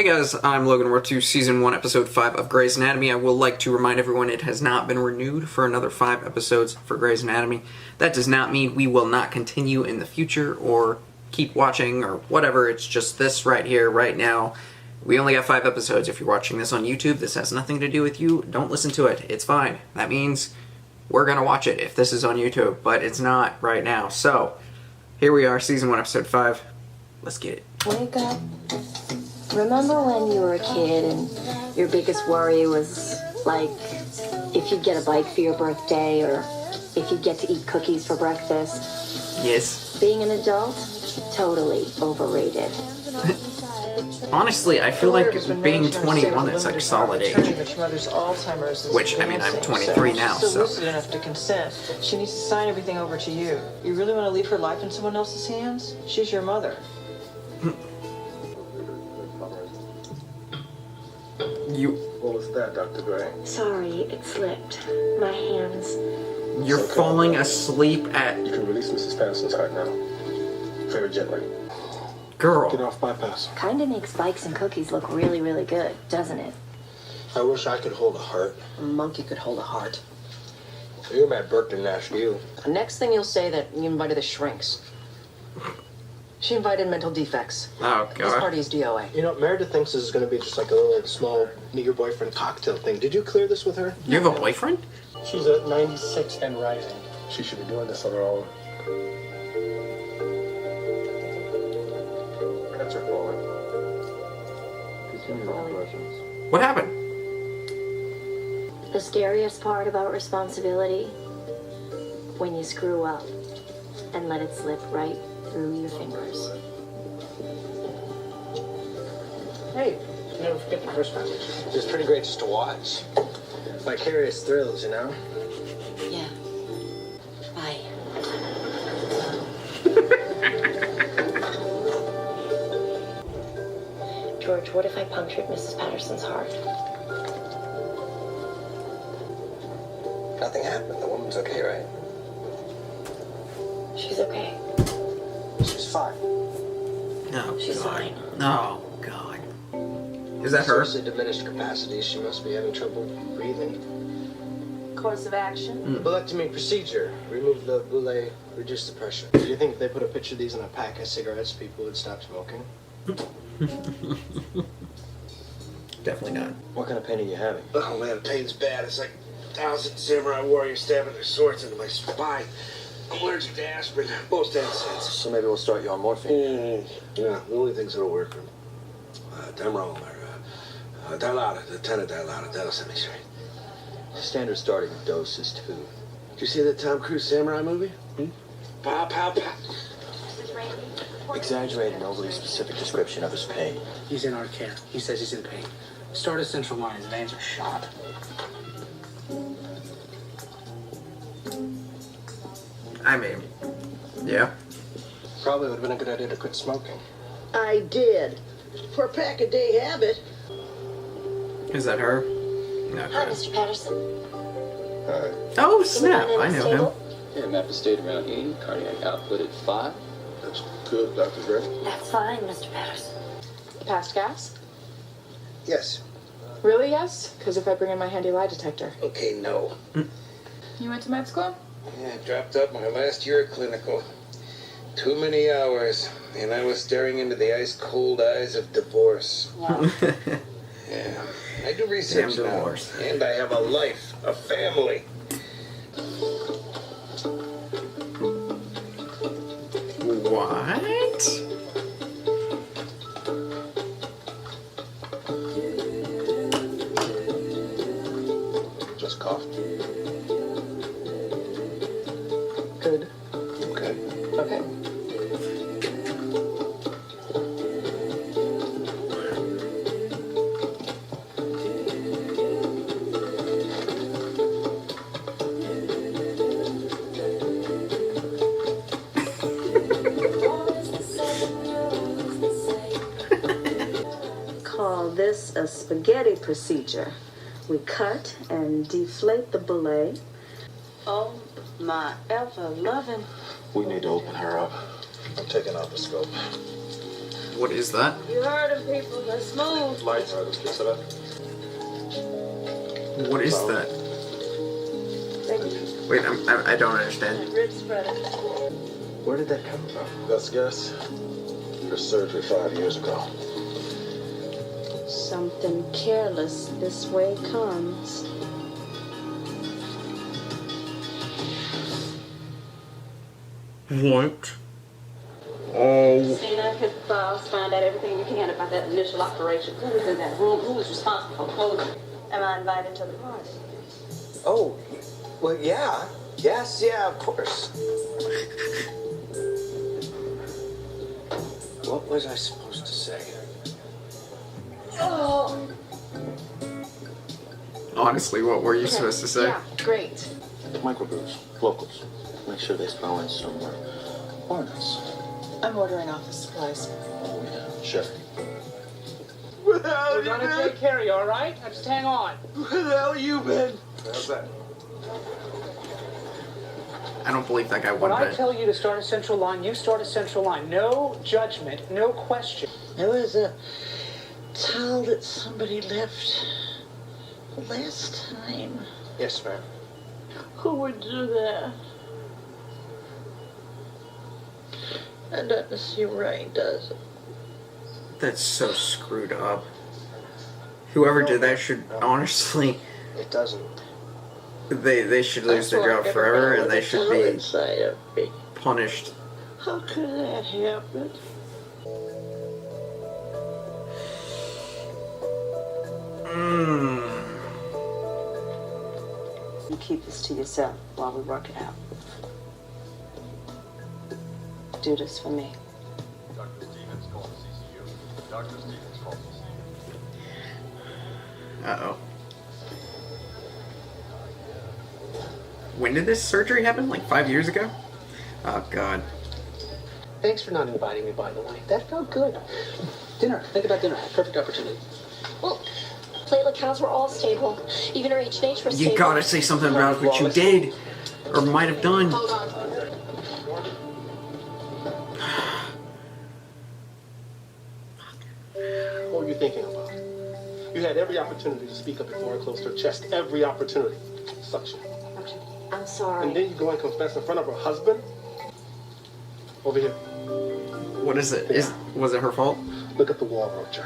Hey guys, I'm Logan. We're to Season 1, Episode 5 of Grey's Anatomy. I will like to remind everyone it has not been renewed for another 5 episodes for Grey's Anatomy. That does not mean we will not continue in the future or keep watching or whatever. It's just this right here, right now. We only got 5 episodes. If you're watching this on YouTube, this has nothing to do with you. Don't listen to it. It's fine. That means we're going to watch it if this is on YouTube, but it's not right now. So, here we are, Season 1, Episode 5. Let's get it. Wake up. Remember when you were a kid and your biggest worry was, like, if you'd get a bike for your birthday or if you'd get to eat cookies for breakfast? Yes. Being an adult? Totally overrated. Honestly, I feel like being 21 is like a solid age. Which, I mean, I'm 23 now, so. Lucid enough to consent. She needs to sign everything over to you. You really want to leave her life in someone else's hands? She's your mother. What was that, Dr. Gray? Sorry, it slipped. My hands. You're falling asleep at... You can release Mrs. Patterson's heart now. Very gently. Girl. Get off bypass. Kinda makes bikes and cookies look really, really good, doesn't it? I wish I could hold a heart. A monkey could hold a heart. You Matt Burke didn't ask you. Next thing you'll say that you invited the shrinks. She invited mental defects. Oh, This God. party is DOA. You know, Meredith thinks this is going to be just like a little small meet your boyfriend cocktail thing. Did you clear this with her? You have a boyfriend? She's at 96 and rising. She should be doing this on her own. That's her fault. What happened? The scariest part about responsibility, when you screw up and let it slip right through your fingers. Hey, never forget the first message. It was pretty great just to watch. Vicarious thrills, you know? Yeah. Bye. George, what if I punctured Mrs. Patterson's heart? Nothing happened. The woman's okay, right? She's okay. She's fine. Oh, She's God. fine. Oh, God. Is that her? Seriously diminished capacity. She must be having trouble breathing. Course of action? Lumpectomy procedure. Remove the bullae, reduce the pressure. Do you think if they put a picture of these in a pack of cigarettes, people would stop smoking? Definitely not. What kind of pain are you having? Oh man, the pain's bad. It's like 1,000 samurai warriors stabbing their swords into my spine. I'm allergic to aspirin, most NSAIDs. So maybe we'll start you on morphine. Yeah, the only things that'll work are Demerol or Dilaudid, the 10 of Dilaudid. That'll set me straight. Standard starting dose is 2. Did you see that Tom Cruise samurai movie? Pow, pow, pow. Exaggerated and overly specific description of his pain. He's in our care. He says he's in pain. Start a central line. His veins are shot. I mean, yeah. Probably would have been a good idea to quit smoking. I did. For a pack-a-day habit. Is that her? Hi, Okay. Mr. Patterson. Oh, snap. I know him. Yeah, map state around 80, cardiac output at 5. That's good, Dr. Gray. That's fine, Mr. Patterson. Past gas? Yes. Really, yes? Because if I bring in my handy lie detector. Okay, no. You went to med school? Yeah, I dropped out my last year at clinical. Too many hours, and I was staring into the ice-cold eyes of divorce. Wow. Yeah, I do research Damn now, divorce. and I have a life, a family. What? Just coughed. Good. Okay. Okay. Call this a spaghetti procedure. We cut and deflate the bullae. Oh, my ever-loving. We need to open her up. I'm taking out the scope. What is that? You heard him, people. They're smooth. Lights are the piece of it. What is that? Wait, I don't understand. Rib spreader. Where did that come from? Best guess? Her surgery 5 years ago. Something careless this way comes. What? Oh. Clean up his files, find out everything you can about that initial operation. Who was in that room? Who was responsible for closing? Am I invited to the party? Oh, well, yeah. Yes, yeah, of course. What was I supposed to say? Oh. Honestly, what were you supposed to say? Yeah, great. Microbrews, locals. Make sure they throw in some walnuts. I'm ordering office supplies. Oh, yeah, sure. We're gonna take care of you, all right? Now just hang on. Where the hell you been? How's that? I don't believe that guy When won I that. tell you to start a central line, you start a central line. No judgment, no question. There was a towel that somebody left last time. Yes, ma'am. Who would do that? That doesn't seem right, does it? That's so screwed up. Whoever did that should honestly, It doesn't. they should lose their job forever, and they should be inside of me. punished. How could that happen? You keep this to yourself while we work it out. Do this for me. Dr. Stevens called CCU. Dr. Stevens called CCU. Uh-oh. When did this surgery happen? Like 5 years ago? Oh, God. Thanks for not inviting me, by the way. That felt good. Dinner. Think about dinner. Perfect opportunity. Well, platelet counts were all stable. Even her H&H was stable. You gotta say something about what you did, or might have done. Hold on. What were you thinking about? You had every opportunity to speak up before I closed her chest. Every opportunity. Suction. I'm sorry. And then you go and confess in front of her husband? Over here. What is it? Was it her fault? Look at the wall, Roger.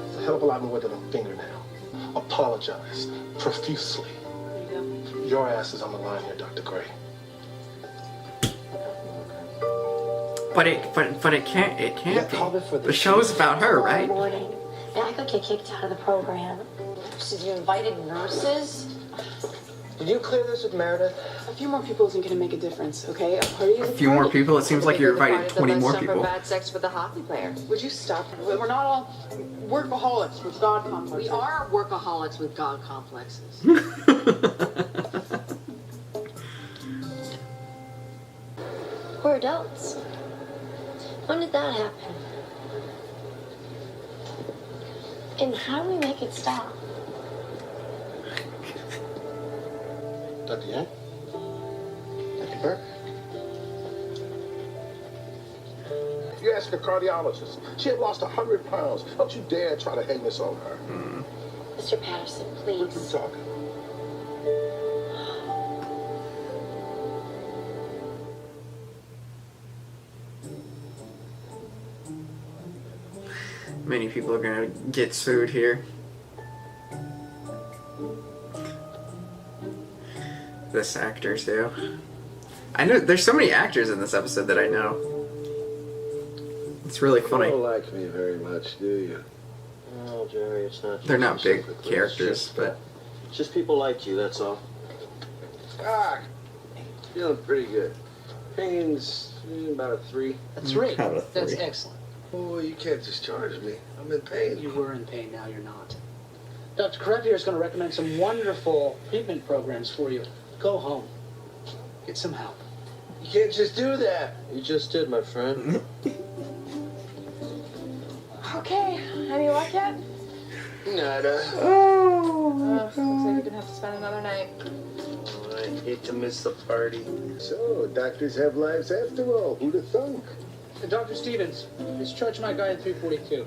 It's a hell of a lot more than a fingernail. Apologize profusely. Your ass is on the line here, Dr. Gray. But it can't be. The show's about her, Tomorrow right? morning, and I could get kicked out of the program. So you invited nurses? Did you clear this with Meredith? A few more people isn't gonna make a difference, okay? A party is A few more people? It seems like you're inviting 20 more For people. bad sex with a hockey player. Would you stop? We're not all workaholics with God complexes. We are workaholics with God complexes. We're adults. When did that happen? And how do we make it stop? Dr. Yang? Dr. Burke? You ask a cardiologist. She had lost 100 pounds. Don't you dare try to hang this on her. Mr. Patterson, What are you please. talking? Many people are gonna get sued here. This actor too. I know there's so many actors in this episode that I know. It's really funny. You don't like me very much, do you? Oh, Jerry, it's not. They're not big specifically. characters, It's but just people like you. That's all. Ah, feeling pretty good. Pain's about a 3. That's right. About a That's 3. excellent. Oh, you can't discharge me. I'm in pain. You were in pain, now you're not. Dr. Karev here is going to recommend some wonderful treatment programs for you. Go home. Get some help. You can't just do that. You just did, my friend. Okay, any luck yet? Nada. Looks like you're gonna have to spend another night. Oh, I hate to miss the party. So, doctors have lives after all. Who'd have thunk? Dr. Stevens, discharge my guy in 342.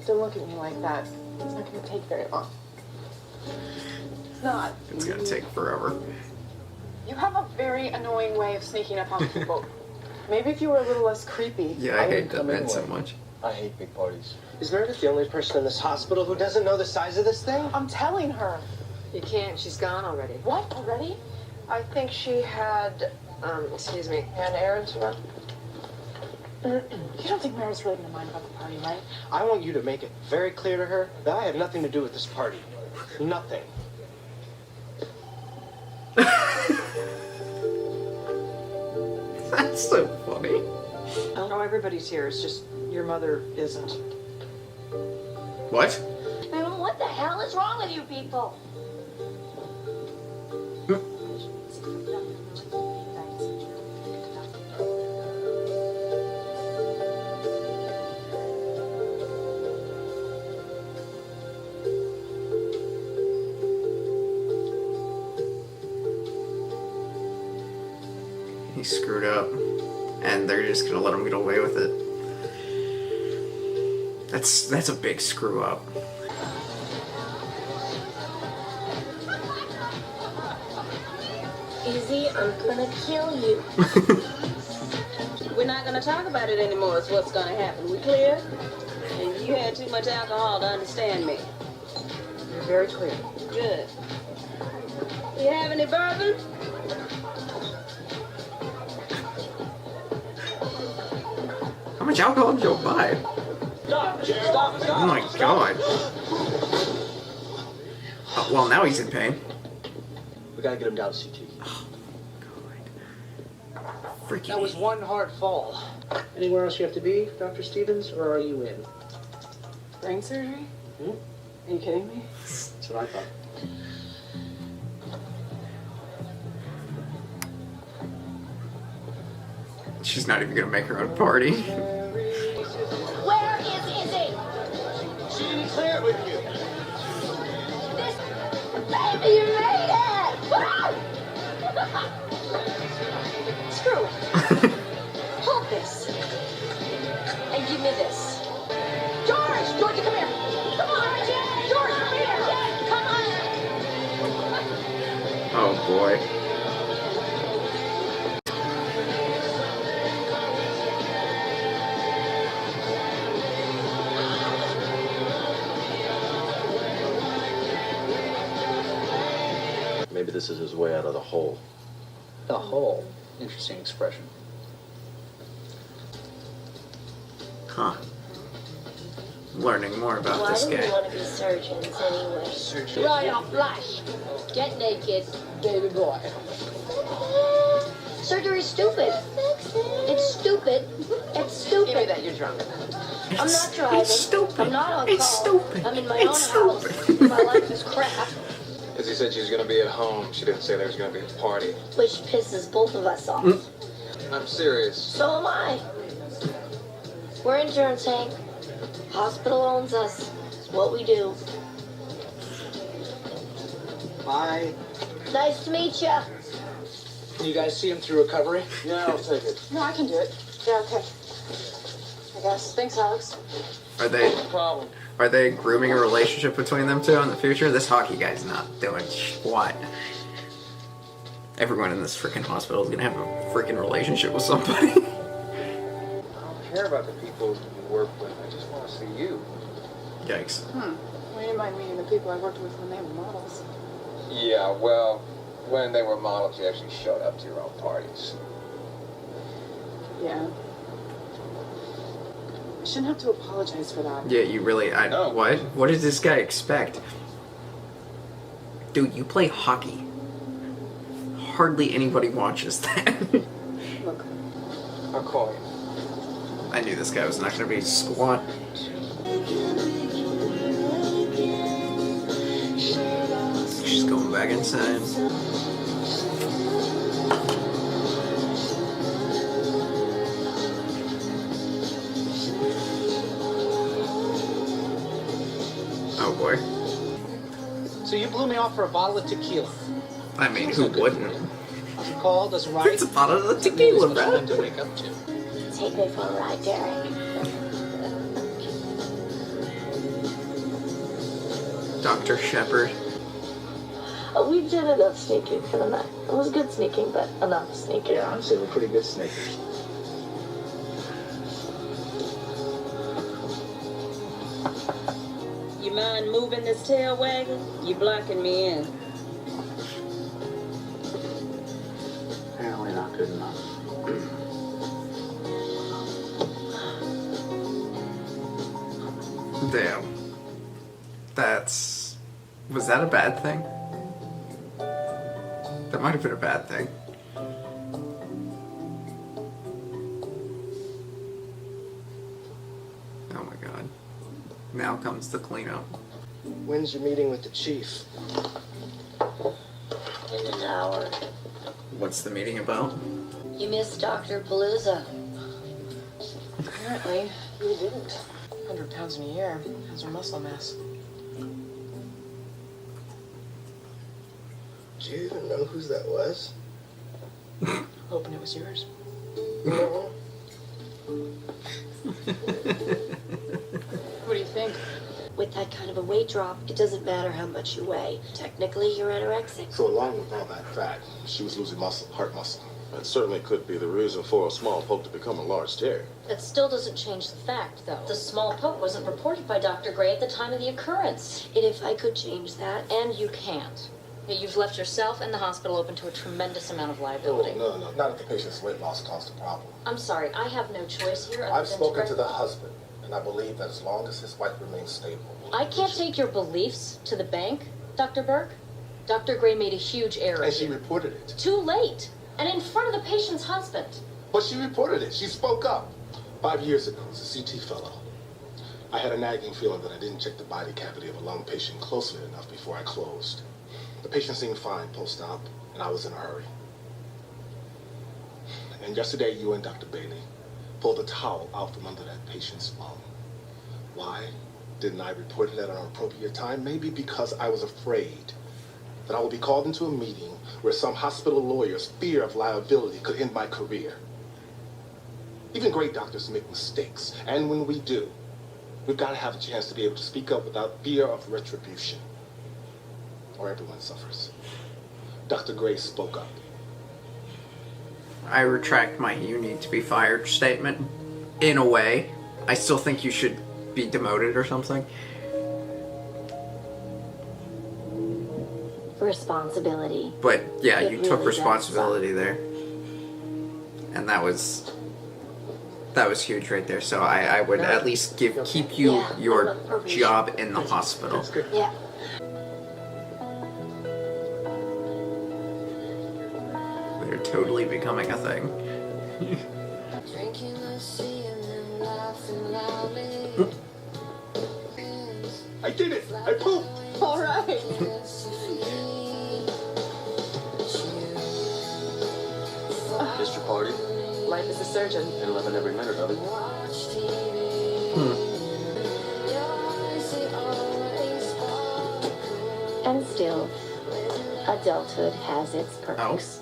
Don't look at me like that. It's not going to take very long. It's not. It's gonna take forever. You have a very annoying way of sneaking up on people. Maybe if you were a little less creepy. Yeah, I hate that man so much. I hate big parties. Is Meredith the only person in this hospital who doesn't know the size of this thing? I'm telling her. You can't. She's gone already. What? Already? I think she had, excuse me, an errand to run. You don't think Meredith's really going to mind about the party, right? I want you to make it very clear to her that I have nothing to do with this party. Nothing. That's so funny. I know everybody's here. It's just your mother isn't. What? And what the hell is wrong with you people? He screwed up, and they're just gonna let him get away with it. That's a big screw up. Easy, I'm gonna kill you. We're not gonna talk about it anymore. It's what's gonna happen. We clear? And you had too much alcohol to understand me. You're very clear. Good. You have any bourbon? How much alcohol did Joe buy? Oh my god. Well, now he's in pain. We gotta get him down to CT. Freaking. That was one hard fall. Anywhere else you have to be, Dr. Stevens, or are you in? Brain surgery? Hmm? Are you kidding me? That's what I thought. She's not even gonna make her own party. Where is Izzy? She didn't clear it with you. This baby, you made it! Screw it. Hold this. And give me this. George! George, come here. Come on, George, come here. Come on. Oh boy. Maybe this is his way out of the hole. The hole. Interesting expression. Huh. Learning more about Why this do we guy. want to be surgeons anyway? Right off flash. Get naked, baby boy. Surgery's stupid. It's stupid. It's stupid. Give me that, you're drunk. I'm not driving. It's stupid. I'm not on It's call. stupid. I'm in my It's own stupid. house. My life is crap, Izzy said she was going to be at home. She didn't say there was going to be a party. which pisses both of us off. I'm serious. So am I. We're insurance, Hank. Hospital owns us. It's what we do. Bye. Nice to meet ya. Can you guys see him through recovery? Yeah, I'll take it. No, I can do it. Yeah, okay. I guess. Thanks, Alex. Are they No problem. are they grooming a relationship between them two in the future? This hockey guy's not doing what? Everyone in this freaking hospital is gonna have a freaking relationship with somebody. I don't care about the people you work with. I just want to see you. Yikes. Well, you mind meeting the people I worked with when they were models. Yeah, well, when they were models, you actually showed up to your own parties. Yeah. I shouldn't have to apologize for that. Yeah, you really. No. What? What does this guy expect? Dude, you play hockey. Hardly anybody watches that. Look, I'll call you. I knew this guy was not gonna be squat. She's going back inside. Oh boy. So you blew me off for a bottle of tequila. I mean, who wouldn't? call doesn't write. It's a bottle of tequila, bro. To wake up to. Take me for a ride, Derek. Dr. Shepard. We did enough sneaking for the night. It was good sneaking, but enough sneaking. Yeah, I'd say we're pretty good sneakers. You mind moving this tail wagon? You're blocking me in. Apparently not good enough. Damn. Was that a bad thing? That might have been a bad thing. Oh my god. Now comes the cleanup. When's your meeting with the chief? In an hour. What's the meeting about? You missed Dr. Palooza. Apparently, you didn't. 100 pounds in a year. How's your muscle mass? Do you even know whose that was? Hoping it was yours. What do you think? With that kind of a weight drop, it doesn't matter how much you weigh. Technically, you're anorexic. So along with all that fat, she was losing muscle, heart muscle. That certainly could be the reason for a small poke to become a large tear. That still doesn't change the fact, though. The small poke wasn't reported by Dr. Gray at the time of the occurrence. And if I could change that, And you can't. You've left yourself and the hospital open to a tremendous amount of liability. Oh, no. Not if the patient's weight loss caused a problem. I'm sorry, I have no choice here. I've spoken to the husband, and I believe that as long as his wife remains stable. I can't take your beliefs to the bank, Dr. Burke. Dr. Gray made a huge error. And she reported it. Too late. And in front of the patient's husband. But she reported it. She spoke up. 5 years ago, as a CT fellow, I had a nagging feeling that I didn't check the body cavity of a lung patient closely enough before I closed. The patient seemed fine post-op, and I was in a hurry. And yesterday, you and Dr. Bailey pulled a towel out from under that patient's lung. Why didn't I report it at an appropriate time? Maybe because I was afraid that I would be called into a meeting where some hospital lawyer's fear of liability could end my career. Even great doctors make mistakes, and when we do, we've got to have a chance to be able to speak up without fear of retribution, or everyone suffers. Dr. Gray spoke up. I retract my "you need to be fired" statement. In a way, I still think you should be demoted or something. Responsibility. But yeah, It you really took does responsibility there, and that was huge right there. So I would at least keep you Yeah, your I'm on probation. job in the hospital. Yeah. They're totally becoming a thing. I did it! I pooped! All right. Mr. Party, Life is a surgeon. and living every minute of it. And still, adulthood has its perks.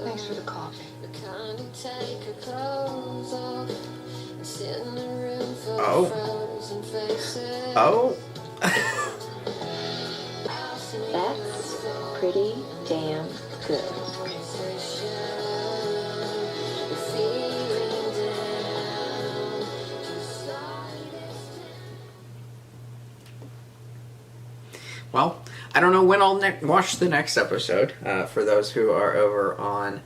Thanks for the coffee. Oh. That's pretty damn good. Well, I don't know when I'll watch the next episode, for those who are over on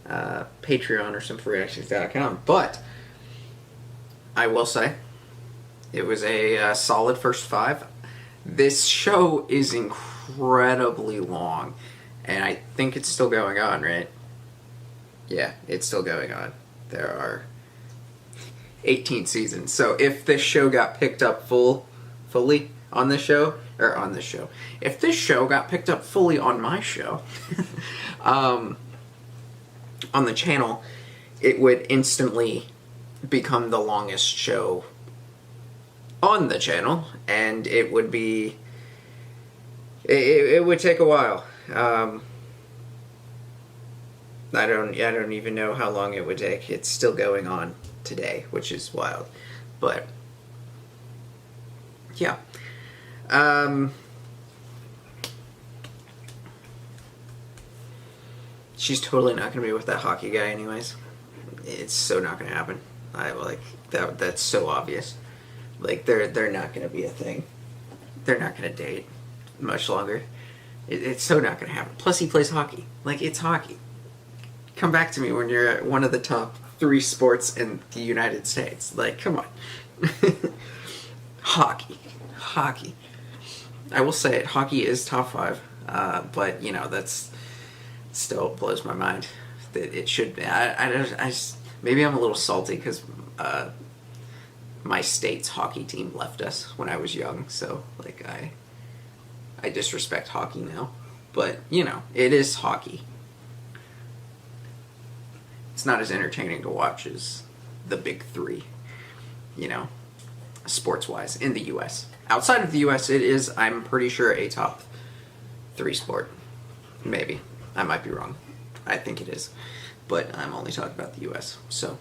Patreon or SimFreeActions.com, but I will say it was a solid first 5. This show is incredibly long, and I think it's still going on, right? Yeah, it's still going on. There are 18 seasons, so if this show got picked up fully on this show, if this show got picked up fully on my show, on the channel, it would instantly become the longest show on the channel, and it would be, it would take a while. I don't even know how long it would take. It's still going on today, which is wild. But yeah. She's totally not going to be with that hockey guy anyways. It's so not going to happen. That's so obvious. Like, they're not going to be a thing. They're not going to date much longer. It's so not going to happen. Plus, he plays hockey. Like, it's hockey. Come back to me when you're at one of the top 3 sports in the United States. Like, come on. Hockey. I will say it. Hockey is top 5. But, you know, that's still blows my mind. That it should be. I just, maybe I'm a little salty because my state's hockey team left us when I was young. So, like, I disrespect hockey now. But, you know, it is hockey. It's not as entertaining to watch as the big 3, you know, sports-wise, in the U.S. Outside of the U.S., it is, I'm pretty sure, a top 3 sport. Maybe. I might be wrong. I think it is. But I'm only talking about the U.S. So,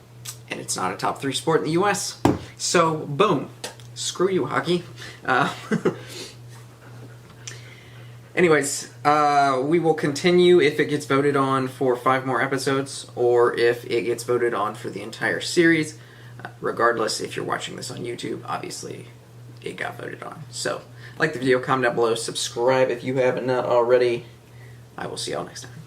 and it's not a top 3 sport in the U.S. So, boom. Screw you, hockey. Anyways, we will continue if it gets voted on for 5 more episodes, or if it gets voted on for the entire series. Regardless, if you're watching this on YouTube, obviously it got voted on. So, like the video, comment down below, subscribe if you haven't not already. I will see y'all next time.